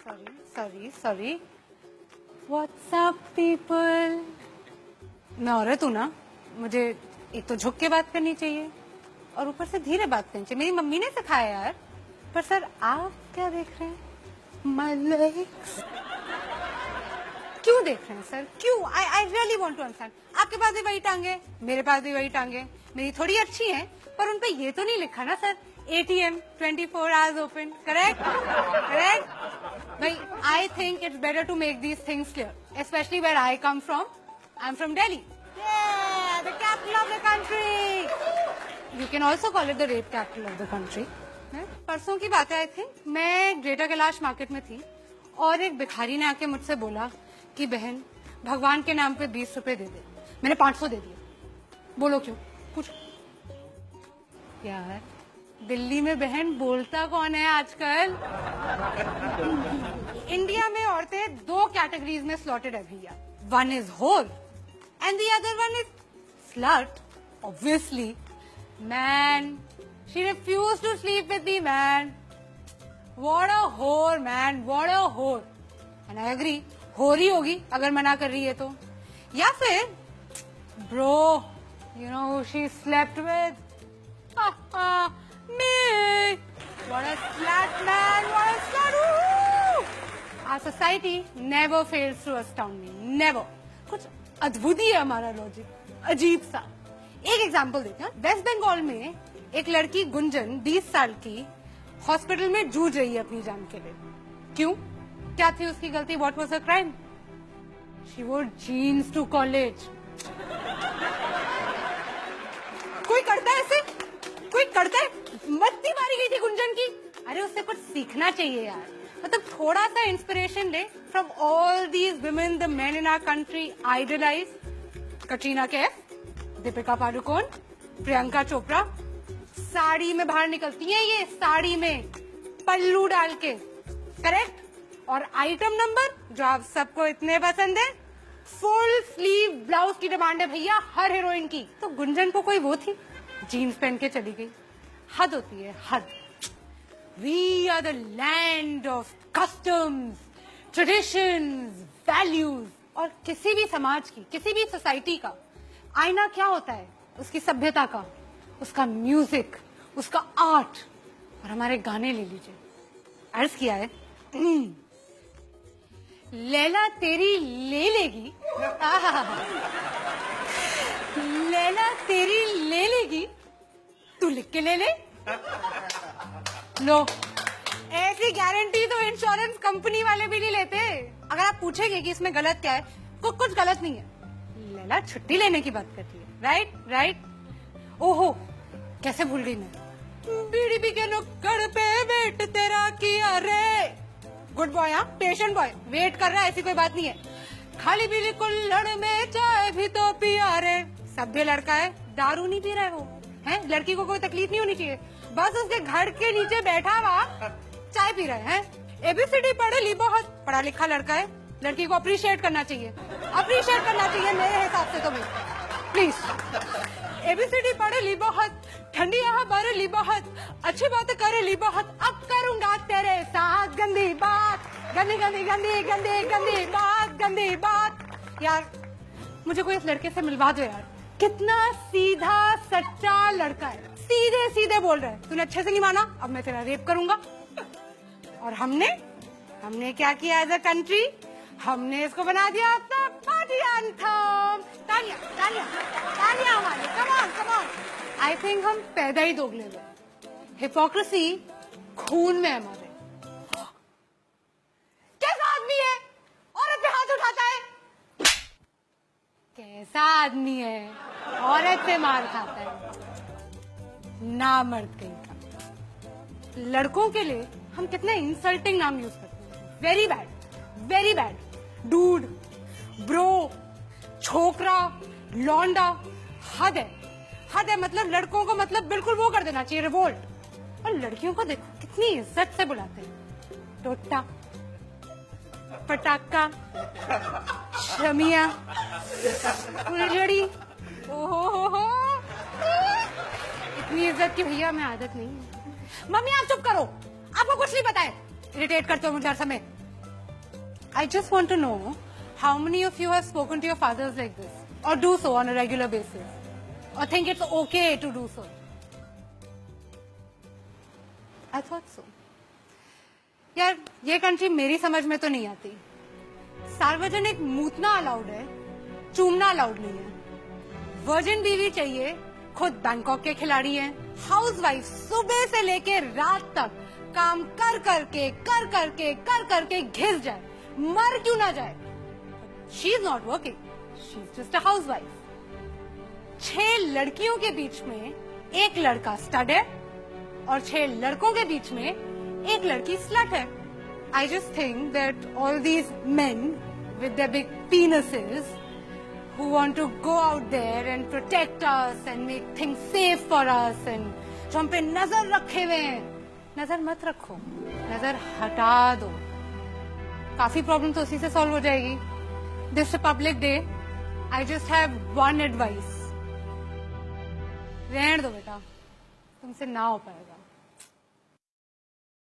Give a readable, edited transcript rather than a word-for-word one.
Sorry what's up people. मैं औरत हूँ ना, मुझे एक तो झुक के बात करनी चाहिए और ऊपर से धीरे बात करनी चाहिए। मेरी मम्मी ने सिखाया यार। पर सर आप क्या देख रहे हैं? माय लेग्स क्यों देख रहे हैं सर? क्यों? I really want to understand. आपके पास भी वही टांगे, मेरे पास भी वही टांगे। मेरी थोड़ी अच्छी हैं, पर उन पे ये तो नहीं लिखा ना sir ATM 24 hours open, correct? भाई, I think it's better to make these things clear, especially where I come from. I'm from Delhi. Yeah, the capital of the country. You can also call it the rape capital of the country. परसों की बात है, I think. मैं greater Kailash market में थी और एक भिखारी ने आके मुझसे बोला कि बहन भगवान के नाम पे 20 रुपए दे दे। मैंने 500 दे दिए। बोलो क्यों? पूछो यार। दिल्ली में बहन बोलता कौन है आजकल? इंडिया में औरतें 2 कैटेगरीज में स्लॉटेड है भैया। One is whore and the other one is slut. Obviously man, she refuse to sleep with me man. What a whore man, what a होर। एंड आई एग्री, होर ही होगी अगर मना कर रही है तो। या फिर bro, you know who she slept with? Me! What a slut, man! What a slut! Woo! Our society never fails to astound me. Never. कुछ अद्भुत ही है हमारा लॉजिक, अजीब सा। एक एग्जांपल देते हैं। वेस्ट बंगाल में एक लड़की गुंजन 20 साल की हॉस्पिटल में जूझ रही है अपनी जान के लिए। क्यों? क्या थी उसकी गलती? What was her crime? She wore jeans to college. कोई करता है ऐसे? कोई करता है? मत्ती मारी गई थी गुंजन की। अरे उससे कुछ सीखना चाहिए यार। मतलब थोड़ा सा इंस्पिरेशन ले from all these women the men in our country idolize. Katrina Kaif, Deepika Padukone, Priyanka Chopra sari में बाहर निकलती हैं, ये साड़ी में पल्लू डाल के, करेक्ट। और आइटम नंबर जो आप सबको इतने पसंद है, फुल स्लीव ब्लाउज की डिमांड है भैया हर हीरोइन की। तो गुंजन को कोई वो थी, जीन्स पहन के चली गई। हद होती है, हद। We are the land of customs, traditions, values. और किसी भी समाज की, किसी भी सोसाइटी का आईना क्या होता है? उसकी सभ्यता का, उसका म्यूजिक, उसका आर्ट। और हमारे गाने ले लीजिए, अर्ज किया है लैला तेरी ले लेगी, लैला तेरी ले लेगी, तू लिख के ले ले। लो, ऐसी गारंटी तो इंश्योरेंस कंपनी वाले भी नहीं लेते। अगर आप पूछेंगे कि इसमें गलत क्या है, तो कुछ गलत नहीं है। लैला छुट्टी लेने की बात करती है, राइट। ओहो, कैसे भूल गई मैं। बीडीपी के नुक्कड़ पे वेट तेरा किया रे। गुड बॉय, हाँ, पेशेंट बॉय, वेट कर रहा है, ऐसी कोई बात नहीं है। खाली पीली कुल्हड़ में चाय भी तो पिया रे। सभ्य लड़का है, दारू नहीं पी रहा है वो, है? लड़की को कोई तकलीफ नहीं होनी चाहिए, बस उसके घर के नीचे बैठा हुआ चाय पी रहा है। ABCD पढ़े ली बहुत, पढ़ा लिखा लड़का है। लड़की को अप्रिशिएट करना चाहिए, अप्रिशिएट करना चाहिए मेरे हिसाब से तो भाई, प्लीज। ABCD पढ़े ली बहुत, ठंडी यहाँ भर ली बहुत, अच्छी बात करे ली बहुत, अब करूंगा तेरे साथ गंदी बात, गंदी गंदी गंदी गंदी गंदी बात, गंदी बात। यार मुझे कोई इस लड़के से मिलवा दो यार, कितना सीधा सच्चा लड़का है, सीधे सीधे बोल रहा है। तूने अच्छे से नहीं माना, अब मैं तेरा रेप करूंगा। और हमने क्या किया एज अ कंट्री? हमने इसको बना दिया अपना पार्टी एंथम। तालियां तालियां तालियां हमारी, come on come on. I think हम पैदा ही दोगले हुए। हिपोक्रेसी खून में हमारे। कैसा आदमी है औरत पे हाथ उठाता है? कैसा आदमी है औरत से मार खाता है? ना मर्द कहीं का। लड़कों के लिए हम कितने इंसल्टिंग नाम यूज करते हैं। Very bad, very bad. Dude, bro, छोकरा, लौंडा। हद है, हद है। मतलब लड़कों को मतलब बिल्कुल वो कर देना चाहिए, रिवोल्ट। और लड़कियों को देखो कितनी इज्जत से बुलाते हैं। टोटा, पटाखा, शमिया, फुलझड़ी। ओहो, इतनी इज्जत की भैया मैं आदत नहीं है। मम्मी आप चुप करो, आपको कुछ नहीं पता है। इरिटेट करते हो मुझे हर समय। I just want to know how many of you have spoken to your fathers like this, or do so on a regular basis, or think it's okay to do so. I thought so. यार ये country मेरी समझ में तो नहीं आती. सार्वजनिक मूतना allowed है, चूमना अलाउड नहीं है. वर्जिन बीवी चाहिए, खुद बैंकॉक के खिलाड़ी हैं. हाउसवाइफ सुबह से लेके रात तक काम कर करके घिस जाए, मर क्यों ना जाए. She is not working, she is just a housewife. 6 लड़कियों के बीच में एक लड़का स्टड है और 6 लड़कों के बीच में एक लड़की स्लट है. I just think that all these men with their big penises who want to go out there and protect us and make things safe for us and जो हम पे नजर रखे हुए हैं, नजर मत रखो, नजर हटा दो. काफी प्रॉब्लम तो उसी से सॉल्व हो जाएगी. This Republic day I just have one advice. रहने दो बेटा, तुमसे ना हो पाएगा.